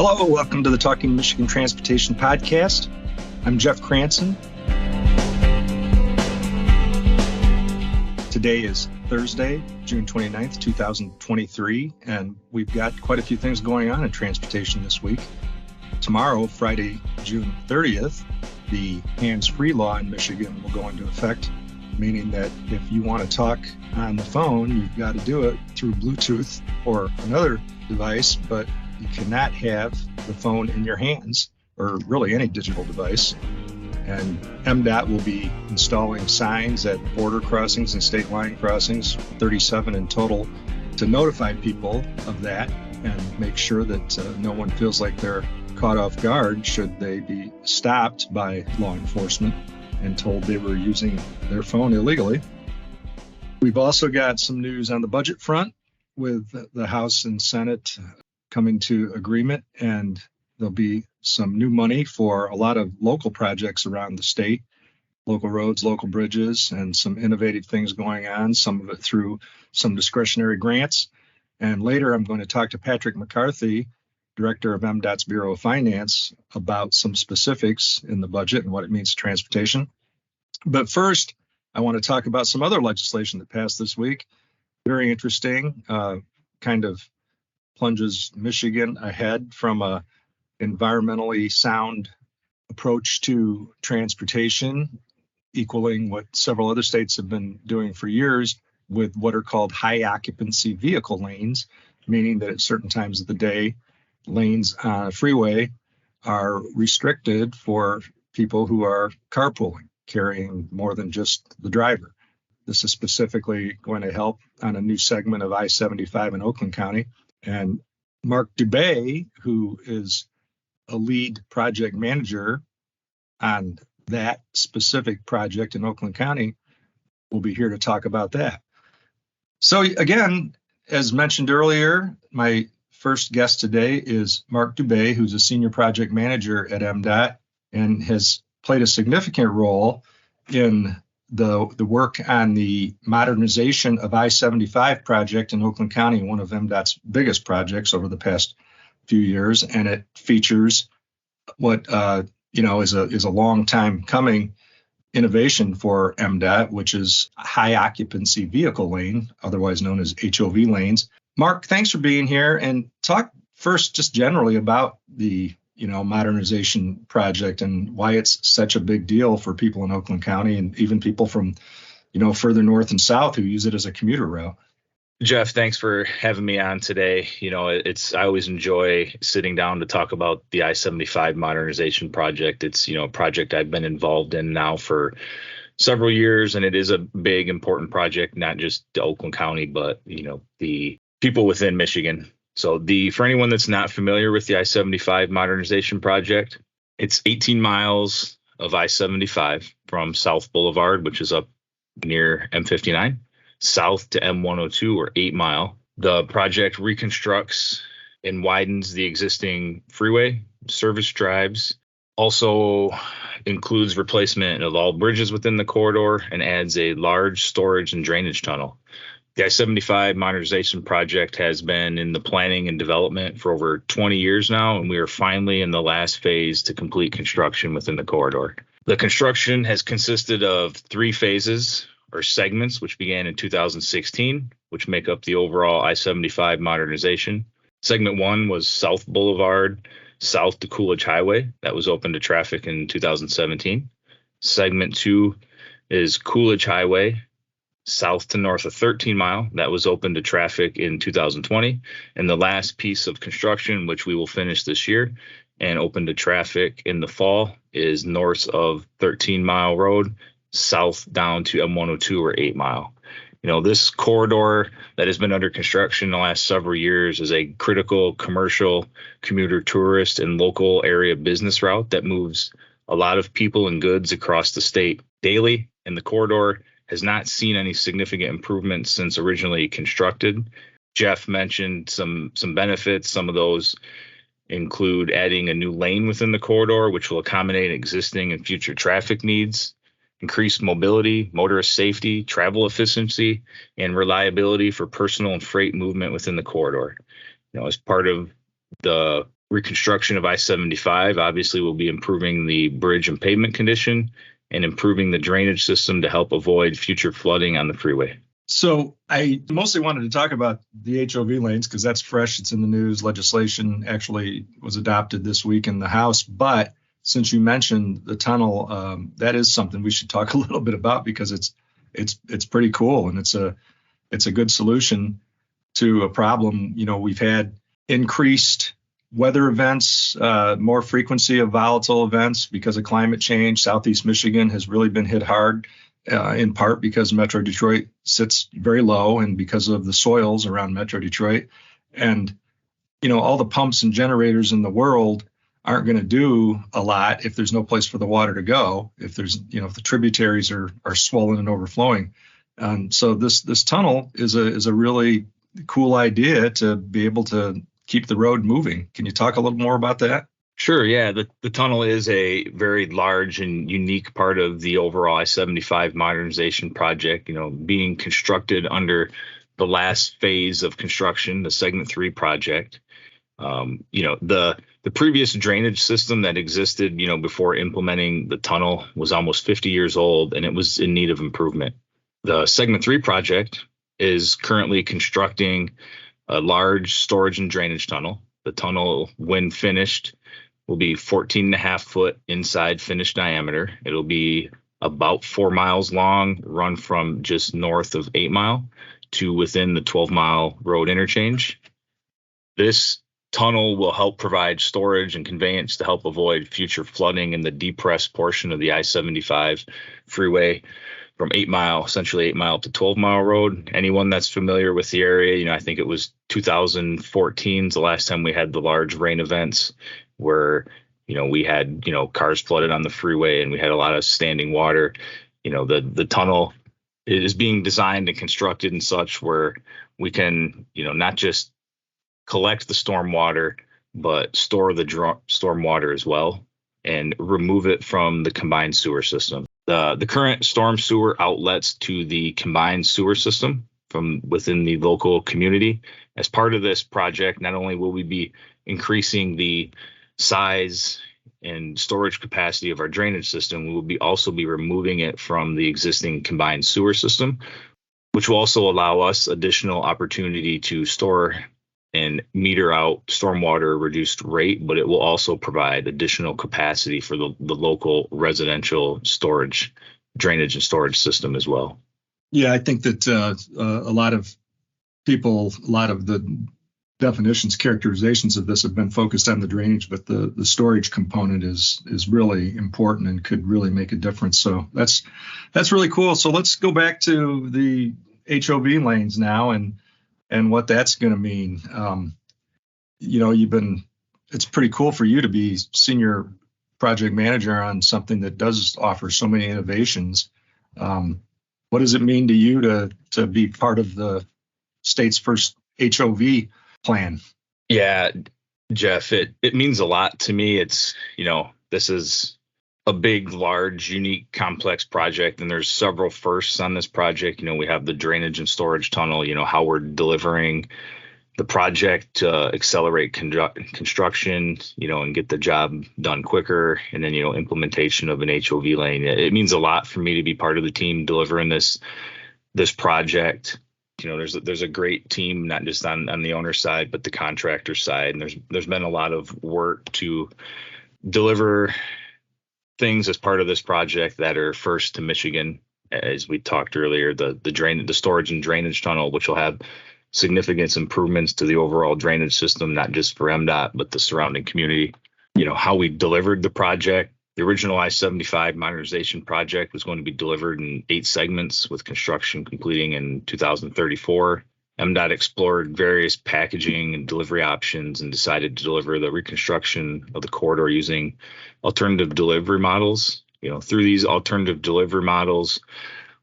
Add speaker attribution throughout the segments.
Speaker 1: Hello, welcome to the Talking Michigan Transportation Podcast. I'm Jeff Cranston. Today is Thursday, June 29th, 2023, and we've got quite a few things going on in transportation this week. Tomorrow, Friday, June 30th, the hands-free law in Michigan will go into effect, meaning that if you want to talk on the phone, you've got to do it through Bluetooth or another device, but you cannot have the phone in your hands or really any digital device. And MDOT will be installing signs at border crossings and state line crossings, 37 in total, to notify people of that and make sure that no one feels like they're caught off guard should they be stopped by law enforcement and told they were using their phone illegally. We've also got some news on the budget front with the House and Senate coming to agreement, and there'll be some new money for a lot of local projects around the state, local roads, local bridges, and some innovative things going on, some of it through some discretionary grants. And later I'm going to talk to Patrick McCarthy, Director of MDOT's Bureau of Finance, about some specifics in the budget and what it means to transportation. But first, I want to talk about some other legislation that passed this week. Very interesting, kind of plunges Michigan ahead from a environmentally sound approach to transportation, equaling what several other states have been doing for years with what are called high occupancy vehicle lanes, meaning that at certain times of the day, lanes on a freeway are restricted for people who are carpooling, carrying more than just the driver. This is specifically going to help on a new segment of I-75 in Oakland County. And Mark Dubay, who is a lead project manager on that specific project in Oakland County, will be here to talk about that. So again, as mentioned earlier, my first guest today is Mark Dubay, who's a senior project manager at MDOT and has played a significant role in the work on the modernization of I-75 project in Oakland County, one of MDOT's biggest projects over the past few years. And it features what is a long time coming innovation for MDOT, which is high occupancy vehicle lane, otherwise known as HOV lanes. Mark, thanks for being here, and talk first just generally about the modernization project and why it's such a big deal for people in Oakland County and even people from further north and south who use it as a commuter route.
Speaker 2: Jeff, thanks for having me on today. I always enjoy sitting down to talk about the I-75 modernization project. It's, a project I've been involved in now for several years, and it is a big, important project, not just to Oakland County, but, the people within Michigan. So for anyone that's not familiar with the I-75 modernization project, it's 18 miles of I-75 from South Boulevard, which is up near M59, south to M102, or 8 Mile. The project reconstructs and widens the existing freeway, service drives, also includes replacement of all bridges within the corridor, and adds a large storage and drainage tunnel. The I-75 modernization project has been in the planning and development for over 20 years now, and we are finally in the last phase to complete construction within the corridor. The construction has consisted of 3 phases or segments, which began in 2016, which make up the overall I-75 modernization. Segment 1 was South Boulevard, south to Coolidge Highway. That was open to traffic in 2017. Segment 2 is Coolidge Highway, south to north of 13 Mile. That was open to traffic in 2020. And the last piece of construction, which we will finish this year and open to traffic in the fall, is north of 13 Mile Road, south down to M102, or 8 Mile. This corridor that has been under construction the last several years is a critical commercial, commuter, tourist, and local area business route that moves a lot of people and goods across the state daily, and the corridor has not seen any significant improvements since originally constructed. Jeff mentioned some benefits. Some of those include adding a new lane within the corridor, which will accommodate existing and future traffic needs, increased mobility, motorist safety, travel efficiency, and reliability for personal and freight movement within the corridor. As part of the Reconstruction of I-75 obviously will be improving the bridge and pavement condition and improving the drainage system to help avoid future flooding on the freeway.
Speaker 1: So I mostly wanted to talk about the HOV lanes because that's fresh. It's in the news. Legislation actually was adopted this week in the House. But since you mentioned the tunnel, that is something we should talk a little bit about because it's pretty cool and it's a good solution to a problem. You know, we've had increased weather events, more frequency of volatile events because of climate change. Southeast Michigan has really been hit hard. In part because Metro Detroit sits very low and because of the soils around Metro Detroit. And, you know, all the pumps and generators in the world aren't going to do a lot if there's no place for the water to go, if there's, you know, if the tributaries are swollen and overflowing. So this tunnel is a really cool idea to be able to keep the road moving. Can you talk a little more about that?
Speaker 2: Sure. Yeah. The tunnel is a very large and unique part of the overall I-75 modernization project, you know, being constructed under the last phase of construction, the Segment 3 project. You know, the previous drainage system that existed, you know, before implementing the tunnel was almost 50 years old and it was in need of improvement. The Segment 3 project is currently constructing a large storage and drainage tunnel. The tunnel, when finished, will be 14.5 foot inside finished diameter. It'll be about 4 miles long, run from just north of 8 Mile to within the 12-mile road interchange. This tunnel will help provide storage and conveyance to help avoid future flooding in the depressed portion of the I-75 freeway from 8 Mile, essentially 8 Mile to 12-mile road. Anyone that's familiar with the area, you know, I think it was 2014 is the last time we had the large rain events where, you know, we had, you know, cars flooded on the freeway and we had a lot of standing water. You know, the tunnel is being designed and constructed in such where we can, you know, not just collect the storm water, but store the storm water as well and remove it from the combined sewer system. The current storm sewer outlets to the combined sewer system from within the local community. As part of this project, not only will we be increasing the size and storage capacity of our drainage system, we will also be removing it from the existing combined sewer system, which will also allow us additional opportunity to store and meter out stormwater reduced rate, but it will also provide additional capacity for the local residential storage, drainage and storage system as well.
Speaker 1: Yeah, I think that a lot of people, a lot of the definitions, characterizations of this have been focused on the drainage, but the storage component is really important and could really make a difference. So that's really cool. So let's go back to the HOV lanes now and what that's going to mean. You know, it's pretty cool for you to be senior project manager on something that does offer so many innovations. What does it mean to you to be part of the state's first HOV plan?
Speaker 2: Yeah, Jeff, it means a lot to me. It's, you know, this is a big, large, unique, complex project, and there's several firsts on this project. You know, we have the drainage and storage tunnel, you know, how we're delivering the project to accelerate construction, you know, and get the job done quicker. And then, you know, implementation of an HOV lane. It means a lot for me to be part of the team delivering this project. You know, there's a great team, not just on the owner side, but the contractor side. And there's been a lot of work to deliver things as part of this project that are first to Michigan. As we talked earlier, the storage and drainage tunnel, which will have significant improvements to the overall drainage system, not just for MDOT, but the surrounding community. You know, how we delivered the project. The original I-75 modernization project was going to be delivered in 8 segments with construction completing in 2034. MDOT explored various packaging and delivery options and decided to deliver the reconstruction of the corridor using alternative delivery models. You know, through these alternative delivery models,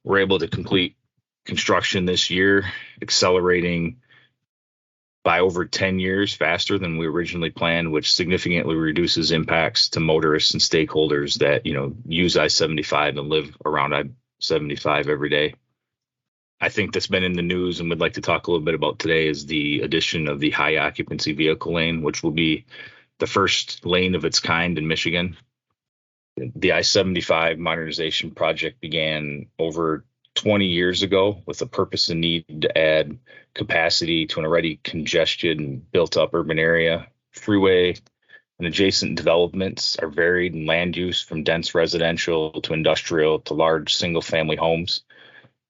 Speaker 2: we're able to complete construction this year, accelerating by over 10 years faster than we originally planned, which significantly reduces impacts to motorists and stakeholders that, you know, use I-75 and live around I-75 every day. I think that's been in the news and would like to talk a little bit about today is the addition of the high occupancy vehicle lane, which will be the first lane of its kind in Michigan. The I-75 modernization project began over 20 years ago with the purpose and need to add capacity to an already congested and built up urban area. Freeway and adjacent developments are varied in land use from dense residential to industrial to large single family homes.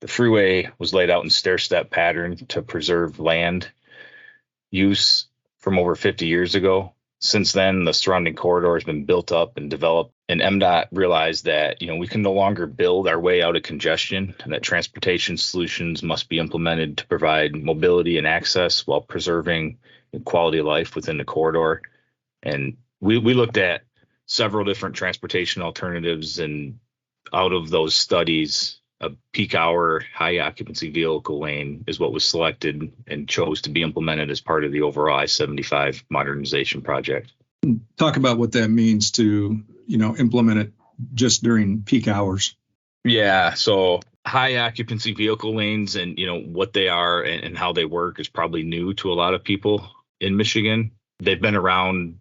Speaker 2: The freeway was laid out in stair-step pattern to preserve land use from over 50 years ago. Since then, the surrounding corridor has been built up and developed, and MDOT realized that, we can no longer build our way out of congestion, and that transportation solutions must be implemented to provide mobility and access while preserving quality of life within the corridor. And we looked at several different transportation alternatives, and out of those studies, a peak hour high occupancy vehicle lane is what was selected and chose to be implemented as part of the overall I-75 modernization project.
Speaker 1: Talk about what that means to, implement it just during peak hours.
Speaker 2: Yeah, so high occupancy vehicle lanes and, what they are and how they work is probably new to a lot of people in Michigan. They've been around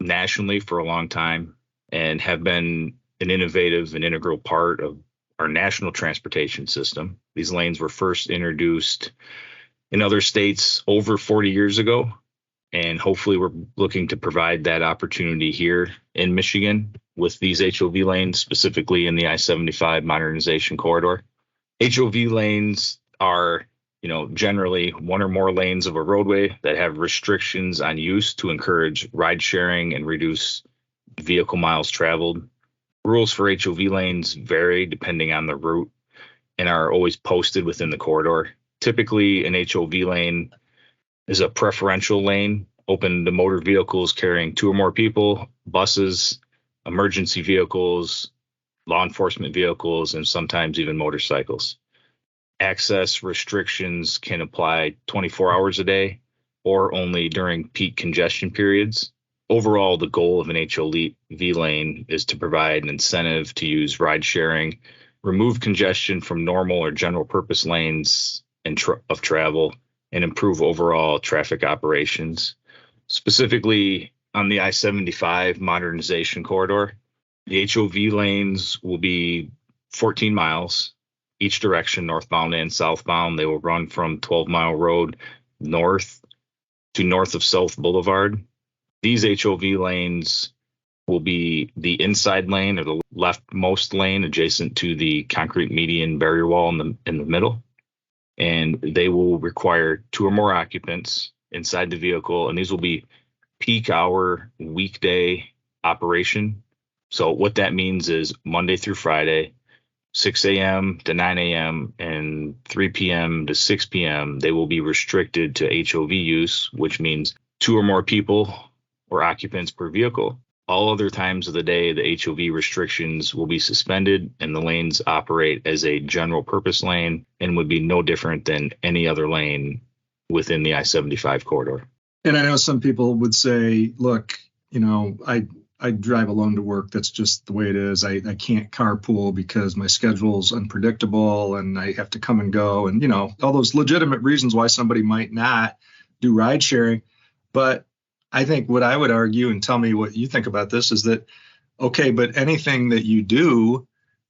Speaker 2: nationally for a long time and have been an innovative and integral part of our national transportation system. These lanes were first introduced in other states over 40 years ago, and hopefully we're looking to provide that opportunity here in Michigan with these HOV lanes, specifically in the I-75 modernization corridor. HOV lanes are, generally one or more lanes of a roadway that have restrictions on use to encourage ride sharing and reduce vehicle miles traveled. Rules for HOV lanes vary depending on the route and are always posted within the corridor. Typically, an HOV lane is a preferential lane open to motor vehicles carrying 2 or more people, buses, emergency vehicles, law enforcement vehicles, and sometimes even motorcycles. Access restrictions can apply 24 hours a day or only during peak congestion periods. Overall, the goal of an HOV lane is to provide an incentive to use ride sharing, remove congestion from normal or general purpose lanes of travel, and improve overall traffic operations. Specifically on the I-75 modernization corridor, the HOV lanes will be 14 miles each direction, northbound and southbound. They will run from 12 Mile Road north to north of South Boulevard. These HOV lanes will be the inside lane or the leftmost lane adjacent to the concrete median barrier wall in the middle. And they will require 2 or more occupants inside the vehicle. And these will be peak hour weekday operation. So what that means is Monday through Friday, 6 a.m. to 9 a.m. and 3 p.m. to 6 p.m. They will be restricted to HOV use, which means 2 or more people or occupants per vehicle. All other times of the day, the HOV restrictions will be suspended and the lanes operate as a general purpose lane and would be no different than any other lane within the I-75 corridor.
Speaker 1: And I know some people would say, look, I drive alone to work. That's just the way it is. I can't carpool because my schedule is unpredictable and I have to come and go. And, all those legitimate reasons why somebody might not do ride sharing. But I think what I would argue, and tell me what you think about this, is that, okay, but anything that you do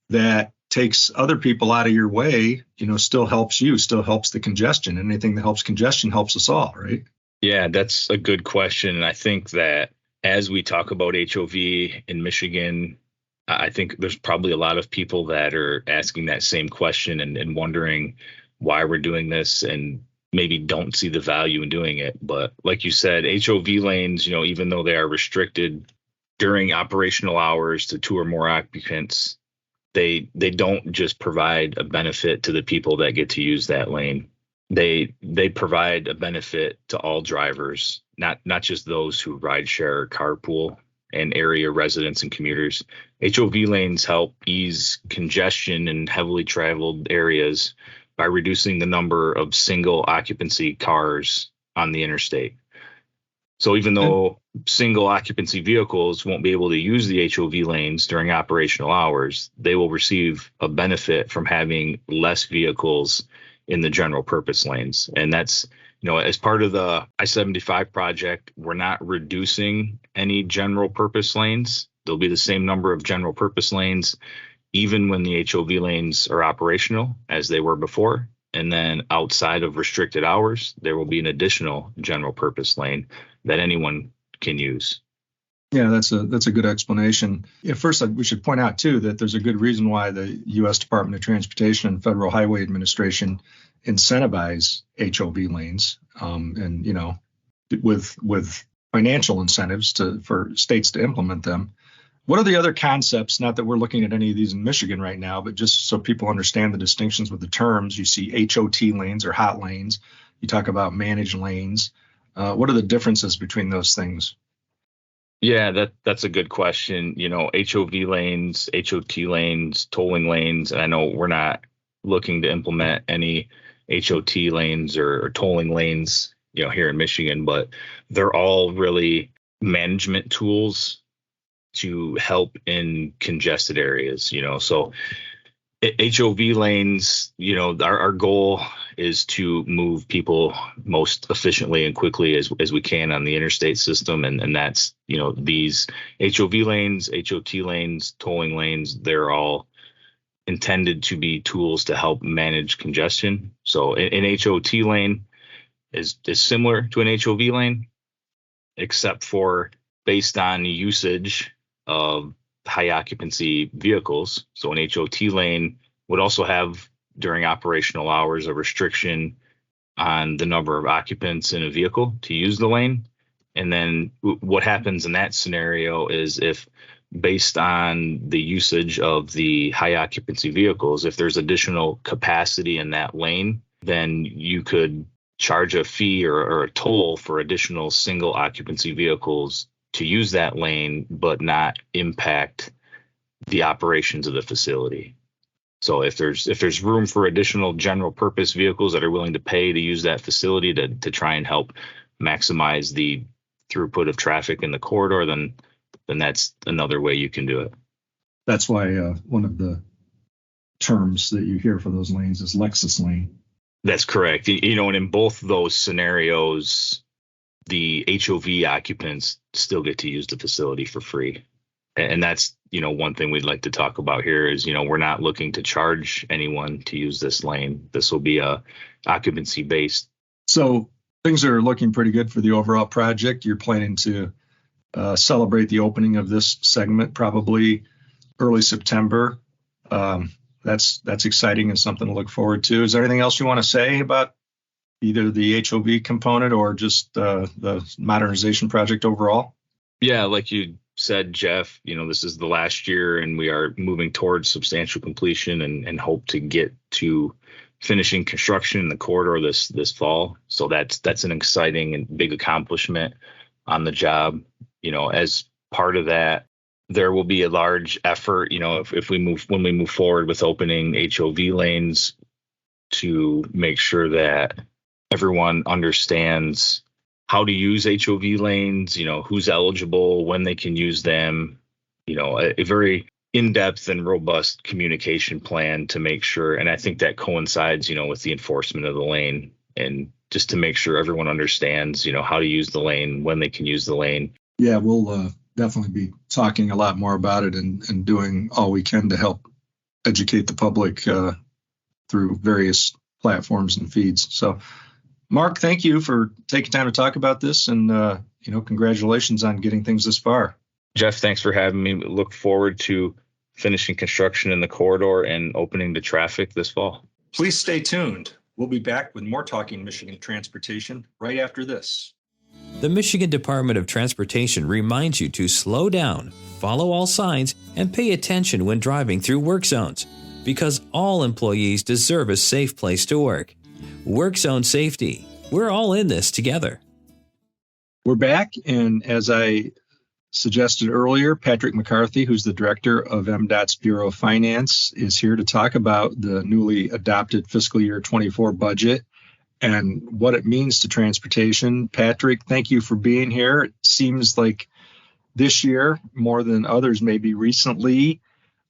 Speaker 1: that takes other people out of your way, still helps you, still helps the congestion. Anything that helps congestion helps us all, right?
Speaker 2: Yeah, that's a good question. And I think that as we talk about HOV in Michigan, I think there's probably a lot of people that are asking that same question and wondering why we're doing this and maybe don't see the value in doing it. But like you said, HOV lanes, even though they are restricted during operational hours to 2 or more occupants, they don't just provide a benefit to the people that get to use that lane. They provide a benefit to all drivers, not just those who ride share or carpool and area residents and commuters. HOV lanes help ease congestion in heavily traveled areas by reducing the number of single occupancy cars on the interstate. So even though single occupancy vehicles won't be able to use the HOV lanes during operational hours, they will receive a benefit from having less vehicles in the general purpose lanes. And that's, as part of the I-75 project, we're not reducing any general purpose lanes. There'll be the same number of general purpose lanes, even when the HOV lanes are operational as they were before. And then outside of restricted hours, there will be an additional general purpose lane that anyone can use.
Speaker 1: Yeah, that's a good explanation. At first, we should point out, too, that there's a good reason why the U.S. Department of Transportation and Federal Highway Administration incentivize HOV lanes, and, with financial incentives for states to implement them. What are the other concepts, not that we're looking at any of these in Michigan right now, but just so people understand the distinctions with the terms? You see HOT lanes or hot lanes. You talk about managed lanes. What are the differences between those things?
Speaker 2: Yeah, that's a good question. HOV lanes, HOT lanes, tolling lanes. And I know we're not looking to implement any HOT lanes or tolling lanes, here in Michigan, but they're all really management tools to help in congested areas. So HOV lanes, our goal is to move people most efficiently and quickly as we can on the interstate system. And that's, these HOV lanes, HOT lanes, tolling lanes, they're all intended to be tools to help manage congestion. So an HOT lane is similar to an HOV lane, except for based on usage of high occupancy vehicles. So an HOT lane would also have, during operational hours, a restriction on the number of occupants in a vehicle to use the lane. And then what happens in that scenario is, if based on the usage of the high occupancy vehicles, if there's additional capacity in that lane, then you could charge a fee or a toll for additional single occupancy vehicles to use that lane, but not impact the operations of the facility. So if there's room for additional general purpose vehicles that are willing to pay to use that facility to try and help maximize the throughput of traffic in the corridor, then that's another way you can do it.
Speaker 1: That's why one of the terms that you hear for those lanes is Lexus lane.
Speaker 2: That's correct. And in both those scenarios, the HOV occupants still get to use the facility for free. And that's, one thing we'd like to talk about here is, we're not looking to charge anyone to use this lane. This will be a occupancy based. So things are looking pretty good for the overall project. You're planning to celebrate the opening of this segment probably early September. That's exciting and something to look forward to. Is there anything else you want to say about either the HOV component or just the modernization project overall? Yeah, like you said, Jeff, this is the last year and we are moving towards substantial completion and hope to get to finishing construction in the corridor this fall. So that's an exciting and big accomplishment on the job. As part of that, there will be a large effort, when we move forward with opening HOV lanes, to make sure that everyone understands how to use HOV lanes, who's eligible, when they can use them, a very in-depth and robust communication plan to make sure. And I think that coincides, with the enforcement of the lane, and just to make sure everyone understands, how to use the lane, when they can use the lane. Yeah, we'll definitely be talking a lot more about it and doing all we can to help educate the public through various platforms and feeds. So, Mark, thank you for taking time to talk about this, and congratulations on getting things this far. Jeff, thanks for having me. Look forward to finishing construction in the corridor and opening to traffic this fall. Please stay tuned. We'll be back with more Talking Michigan Transportation right after this.
Speaker 3: The Michigan Department of Transportation reminds you to slow down, follow all signs, and pay attention when driving through work zones, because all employees deserve a safe place to work. Work zone safety. We're all in this together.
Speaker 1: We're back, and as I suggested earlier, Patrick McCarthy, who's the director of MDOT's Bureau of Finance, is here to talk about the newly adopted fiscal year 24 budget and what it means to transportation. Patrick, thank you for being here. It seems like this year, more than others maybe recently,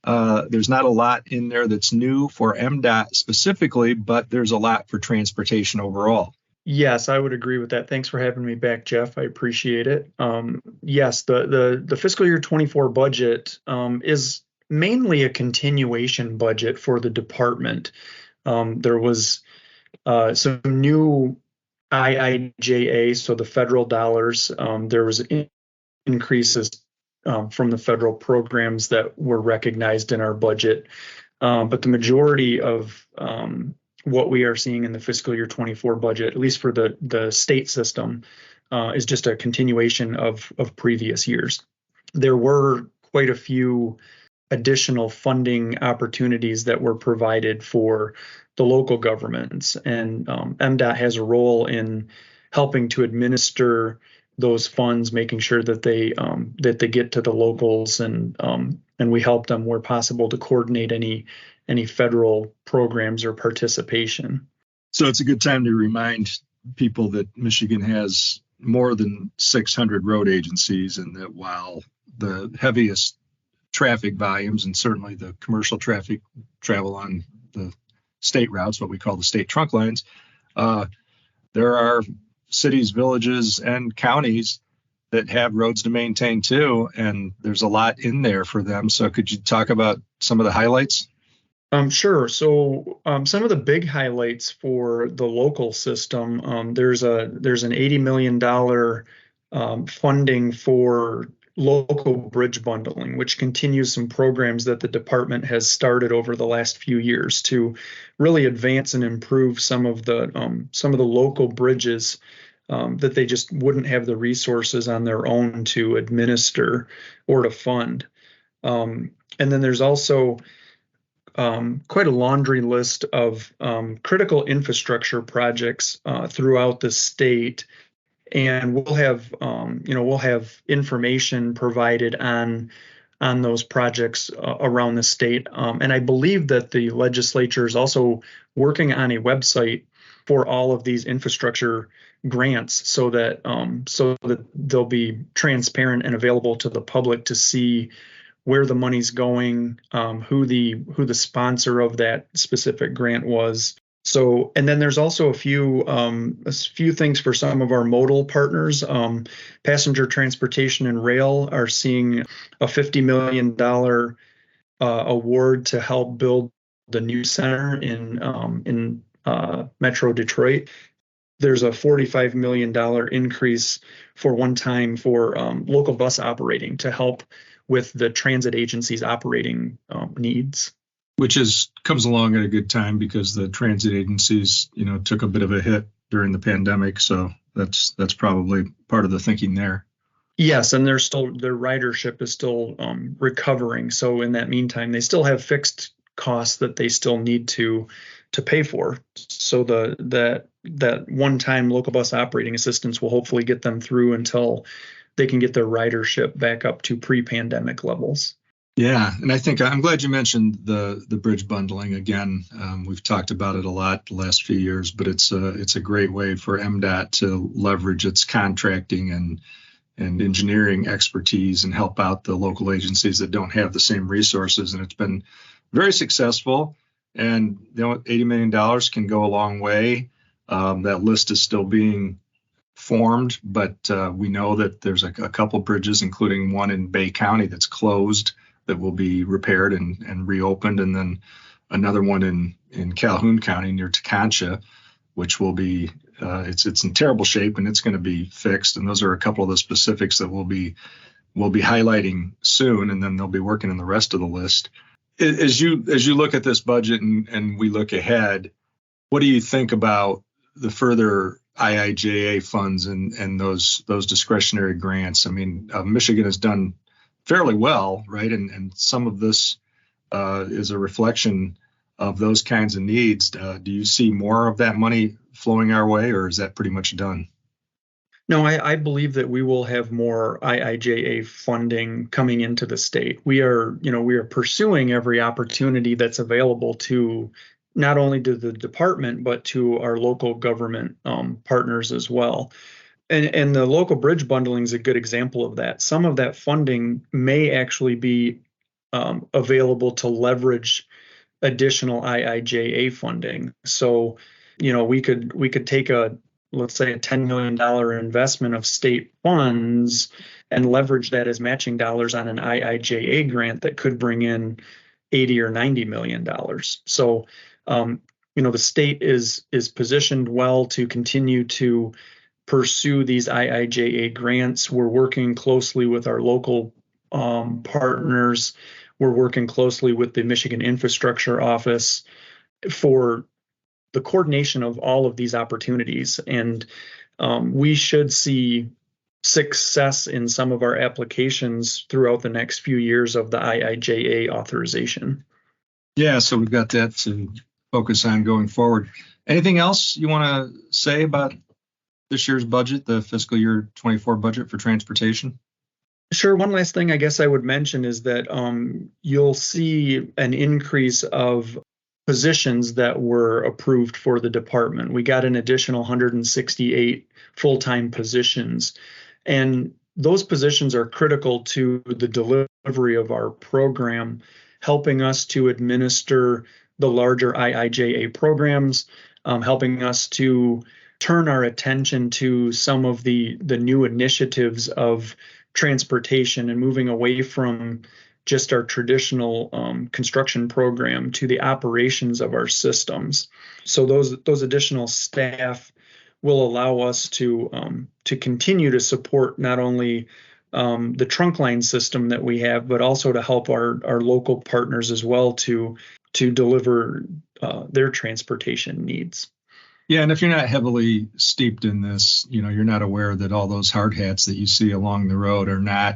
Speaker 1: there's not a lot in there that's new for MDOT specifically, but there's a lot for transportation overall.
Speaker 4: Yes, I would agree with that. Thanks for having me back, Jeff. I appreciate it. Yes, the fiscal year 24 budget is mainly a continuation budget for the department. There was some new IIJA, so the federal dollars. There was increases from the federal programs that were recognized in our budget. But the majority of what we are seeing in the fiscal year 24 budget, at least for the state system, is just a continuation of previous years. There were quite a few additional funding opportunities that were provided for the local governments, and MDOT has a role in helping to administer those funds, making sure that they get to the locals, and we help them where possible to coordinate any federal programs or participation.
Speaker 1: So it's a good time to remind people that Michigan has more than 600 road agencies, and that while the heaviest traffic volumes and certainly the commercial traffic travel on the state routes, what we call the state trunk lines, there are cities, villages, and counties that have roads to maintain too, and there's a lot in there for them. So could you talk about some of the highlights?
Speaker 4: Sure. So some of the big highlights for the local system, there's an $80 million funding for local bridge bundling, which continues some programs that the department has started over the last few years to really advance and improve some of the local bridges that they just wouldn't have the resources on their own to administer or to fund. And then there's also quite a laundry list of critical infrastructure projects throughout the state, and we'll have information provided on those projects around the state. And I believe that the legislature is also working on a website for all of these infrastructure grants, so that they'll be transparent and available to the public to see where the money's going, who the sponsor of that specific grant was. So, and then there's also a few things for some of our modal partners. Passenger transportation and rail are seeing a $50 million award to help build the new center in Metro Detroit. There's a $45 million increase for one time for local bus operating to help with the transit agency's operating needs.
Speaker 1: Which comes along at a good time because the transit agencies, took a bit of a hit during the pandemic. So that's probably part of the thinking there.
Speaker 4: Yes, and their ridership is still recovering. So in that meantime, they still have fixed costs that they still need to pay for. So that one-time local bus operating assistance will hopefully get them through until they can get their ridership back up to pre-pandemic levels.
Speaker 1: Yeah, and I think I'm glad you mentioned the bridge bundling again. We've talked about it a lot the last few years, but it's a great way for MDOT to leverage its contracting and engineering expertise and help out the local agencies that don't have the same resources. And it's been very successful. And $80 million can go a long way. That list is still being formed, but we know that there's a couple bridges, including one in Bay County that's closed, that will be repaired and reopened, and then another one in Calhoun County near Teconcha, which will be it's in terrible shape and it's going to be fixed. And those are a couple of the specifics that we'll be highlighting soon, and then they'll be working on the rest of the list. As you look at this budget and we look ahead, what do you think about the further IIJA funds and those discretionary grants? I mean, Michigan has done fairly well, right? And some of this is a reflection of those kinds of needs. Do you see more of that money flowing our way, or is that pretty much done?
Speaker 4: No, I believe that we will have more IIJA funding coming into the state. We are pursuing every opportunity that's available to not only to the department, but to our local government partners as well. And the local bridge bundling is a good example of that. Some of that funding may actually be available to leverage additional IIJA funding. So, we could take a let's say, a $10 million investment of state funds and leverage that as matching dollars on an IIJA grant that could bring in $80 or $90 million. So, the state is positioned well to continue to pursue these IIJA grants. We're working closely with our local partners. We're working closely with the Michigan Infrastructure Office for the coordination of all of these opportunities. And we should see success in some of our applications throughout the next few years of the IIJA authorization.
Speaker 1: Yeah, so we've got that to focus on going forward. Anything else you want to say about this year's budget, the fiscal year 24 budget for transportation?
Speaker 4: Sure. One last thing I guess I would mention is that you'll see an increase of positions that were approved for the department. We got an additional 168 full-time positions, and those positions are critical to the delivery of our program, helping us to administer the larger IIJA programs, helping us to turn our attention to some of the new initiatives of transportation and moving away from just our traditional construction program to the operations of our systems. So those additional staff will allow us to continue to support not only the trunk line system that we have, but also to help our local partners as well to deliver their transportation needs.
Speaker 1: Yeah, and if you're not heavily steeped in this, you're not aware that all those hard hats that you see along the road are not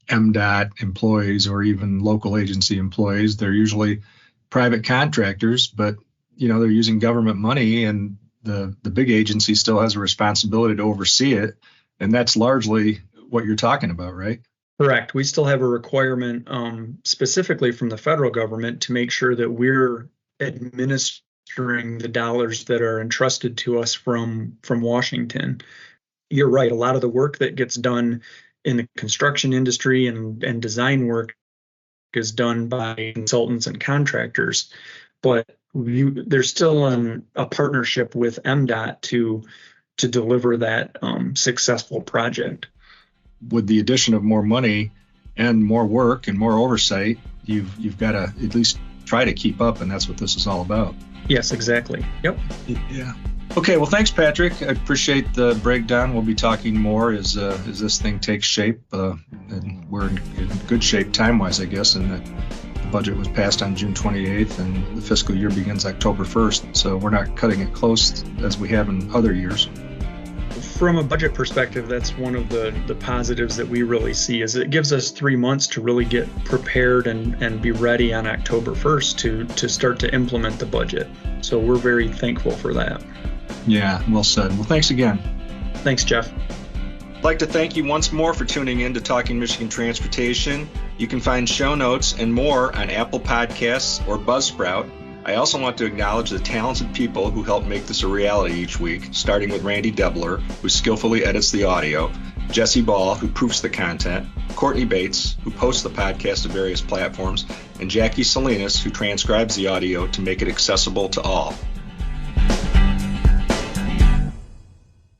Speaker 1: MDOT employees or even local agency employees. They're usually private contractors, but they're using government money, and the big agency still has a responsibility to oversee it. And that's largely what you're talking about, right?
Speaker 4: Correct. We still have a requirement specifically from the federal government to make sure that we're administering the dollars that are entrusted to us from Washington. You're right. A lot of the work that gets done in the construction industry and design work is done by consultants and contractors, but there's still a partnership with MDOT to deliver that successful project.
Speaker 1: With the addition of more money and more work and more oversight, you've got to at least try to keep up, and that's what this is all about.
Speaker 4: Yes, exactly. Yep.
Speaker 1: Yeah. Okay. Well, thanks, Patrick. I appreciate the breakdown. We'll be talking more as this thing takes shape. And we're in good shape time-wise, I guess, and the budget was passed on June 28th, and the fiscal year begins October 1st. So we're not cutting it close as we have in other years.
Speaker 4: From a budget perspective, that's one of the positives that we really see is it gives us 3 months to really get prepared and be ready on October 1st to start to implement the budget. So we're very thankful for that.
Speaker 1: Yeah, well said. Well, thanks again.
Speaker 4: Thanks, Jeff.
Speaker 1: I'd like to thank you once more for tuning in to Talking Michigan Transportation. You can find show notes and more on Apple Podcasts or Buzzsprout. I also want to acknowledge the talented people who help make this a reality each week, starting with Randy Debler, who skillfully edits the audio, Jesse Ball, who proofs the content, Courtney Bates, who posts the podcast to various platforms, and Jackie Salinas, who transcribes the audio to make it accessible to all.